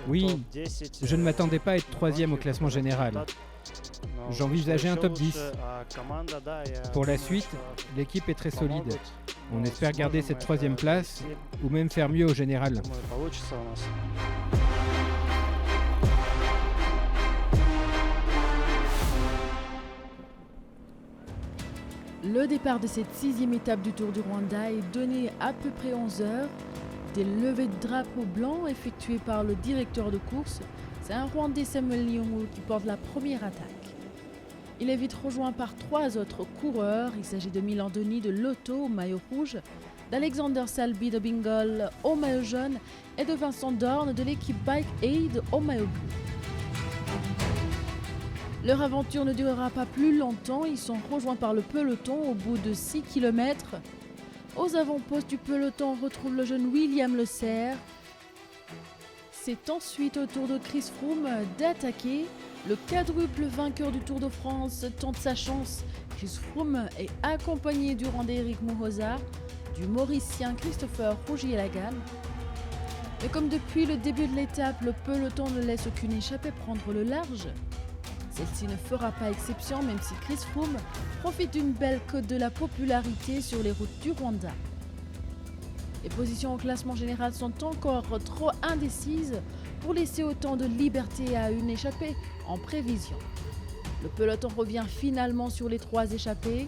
Oui, je ne m'attendais pas à être troisième au classement général. J'envisageais un top 10. Pour la suite, l'équipe est très solide. On espère garder cette troisième place ou même faire mieux au général. Le départ de cette 6e étape du Tour du Rwanda est donné à peu près 11 heures. Des levées de drapeau blanc effectuées par le directeur de course. C'est un Rwandais, Samuel Liongo, qui porte la première attaque. Il est vite rejoint par 3 autres coureurs. Il s'agit de Milan Denis de Lotto au maillot rouge, d'Alexander Salby de Bingol au maillot jaune et de Vincent Dorn de l'équipe Bike Aid au maillot bleu. Leur aventure ne durera pas plus longtemps. Ils sont rejoints par le peloton au bout de 6 km. Aux avant-postes du peloton, on retrouve le jeune William Le Serre. C'est ensuite au tour de Chris Froome d'attaquer. Le quadruple vainqueur du Tour de France tente sa chance. Chris Froome est accompagné du Rwandais Eric Muhoza, du Mauricien Christopher Rougier-Lagan. Mais comme depuis le début de l'étape, le peloton ne laisse aucune échappée prendre le large. Celle-ci ne fera pas exception, même si Chris Froome profite d'une belle cote de la popularité sur les routes du Rwanda. Les positions au classement général sont encore trop indécises pour laisser autant de liberté à une échappée en prévision. Le peloton revient finalement sur les 3 échappés.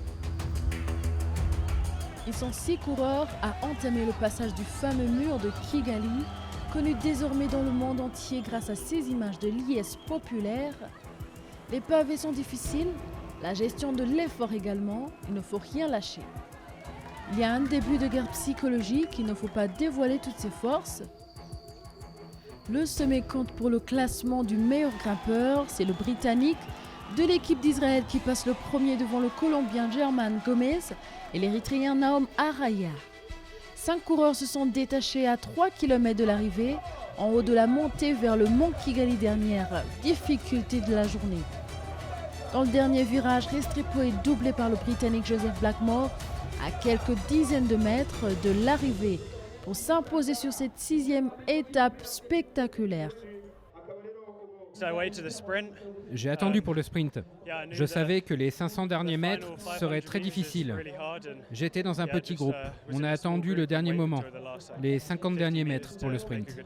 Ils sont 6 coureurs à entamer le passage du fameux mur de Kigali, connu désormais dans le monde entier grâce à ses images de liesse populaire. Les pavés sont difficiles, la gestion de l'effort également, il ne faut rien lâcher. Il y a un début de guerre psychologique, il ne faut pas dévoiler toutes ses forces. Le sommet compte pour le classement du meilleur grimpeur, c'est le Britannique de l'équipe d'Israël qui passe le premier devant le Colombien German Gomez et l'Érythréen Naom Araya. 5 coureurs se sont détachés à 3 km de l'arrivée, en haut de la montée vers le mont Kigali, dernière difficulté de la journée. Dans le dernier virage, Restrepo est doublé par le Britannique Joseph Blackmore à quelques dizaines de mètres de l'arrivée pour s'imposer sur cette 6e étape spectaculaire. J'ai attendu pour le sprint. Je savais que les 500 derniers mètres seraient très difficiles. J'étais dans un petit groupe. On a attendu le dernier moment, les 50 derniers mètres pour le sprint.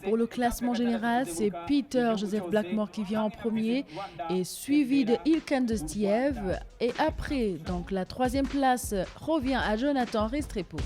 Pour le classement général, c'est Peter Joseph Blackmore qui vient en premier et suivi de Ilkan Dostiev. Et après, donc la 3e place revient à Jonathan Restrepo.